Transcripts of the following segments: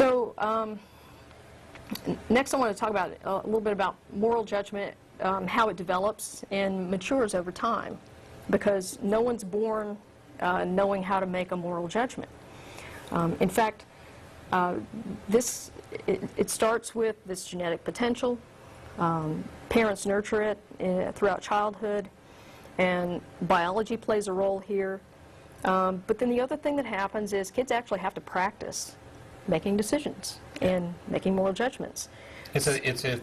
So next I want to talk about a little bit about moral judgment, how it develops and matures over time, because no one's born knowing how to make a moral judgment. In fact, it starts with this genetic potential. Parents nurture it throughout childhood, and biology plays a role here. But then the other thing that happens is kids actually have to practice making decisions and making moral judgments. It's a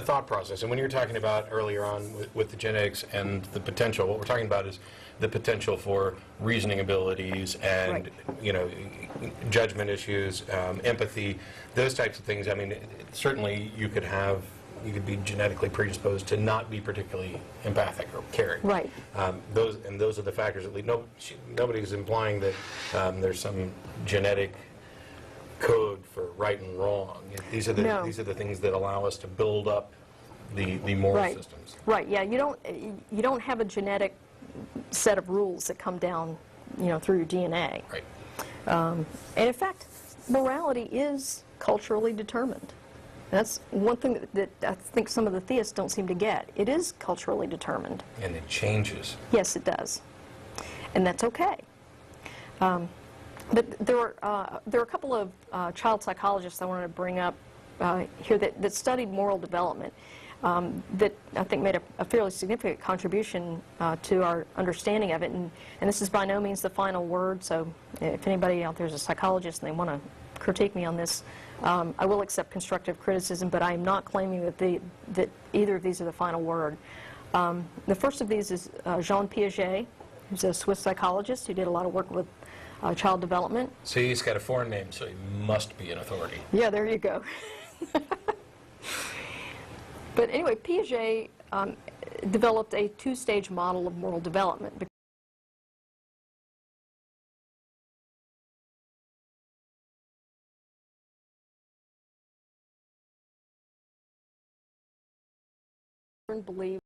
thought process, and when you're talking about earlier on with the genetics and the potential, what we're talking about is the potential for reasoning abilities and judgment issues, empathy, those types of things. I mean, certainly you could be genetically predisposed to not be particularly empathic or caring. Right. Those are the factors that lead. Nobody's implying that there's some genetic code for right and wrong. These are the things that allow us to build up the moral systems. Right. Yeah. You don't have a genetic set of rules that come down, through your DNA. Right. And in fact, morality is culturally determined. That's one thing that I think some of the theists don't seem to get. It is culturally determined. And it changes. Yes, it does. And that's okay. But there are a couple of child psychologists I wanted to bring up here that studied moral development that I think made a fairly significant contribution to our understanding of it. And this is by no means the final word, so if anybody out there is a psychologist and they want to critique me on this, I will accept constructive criticism, but I am not claiming that either of these are the final word. The first of these is Jean Piaget, who's a Swiss psychologist who did a lot of work with child development. See, he's got a foreign name, so he must be an authority. Yeah, there you go. But anyway, Piaget developed a two-stage model of moral development. Believe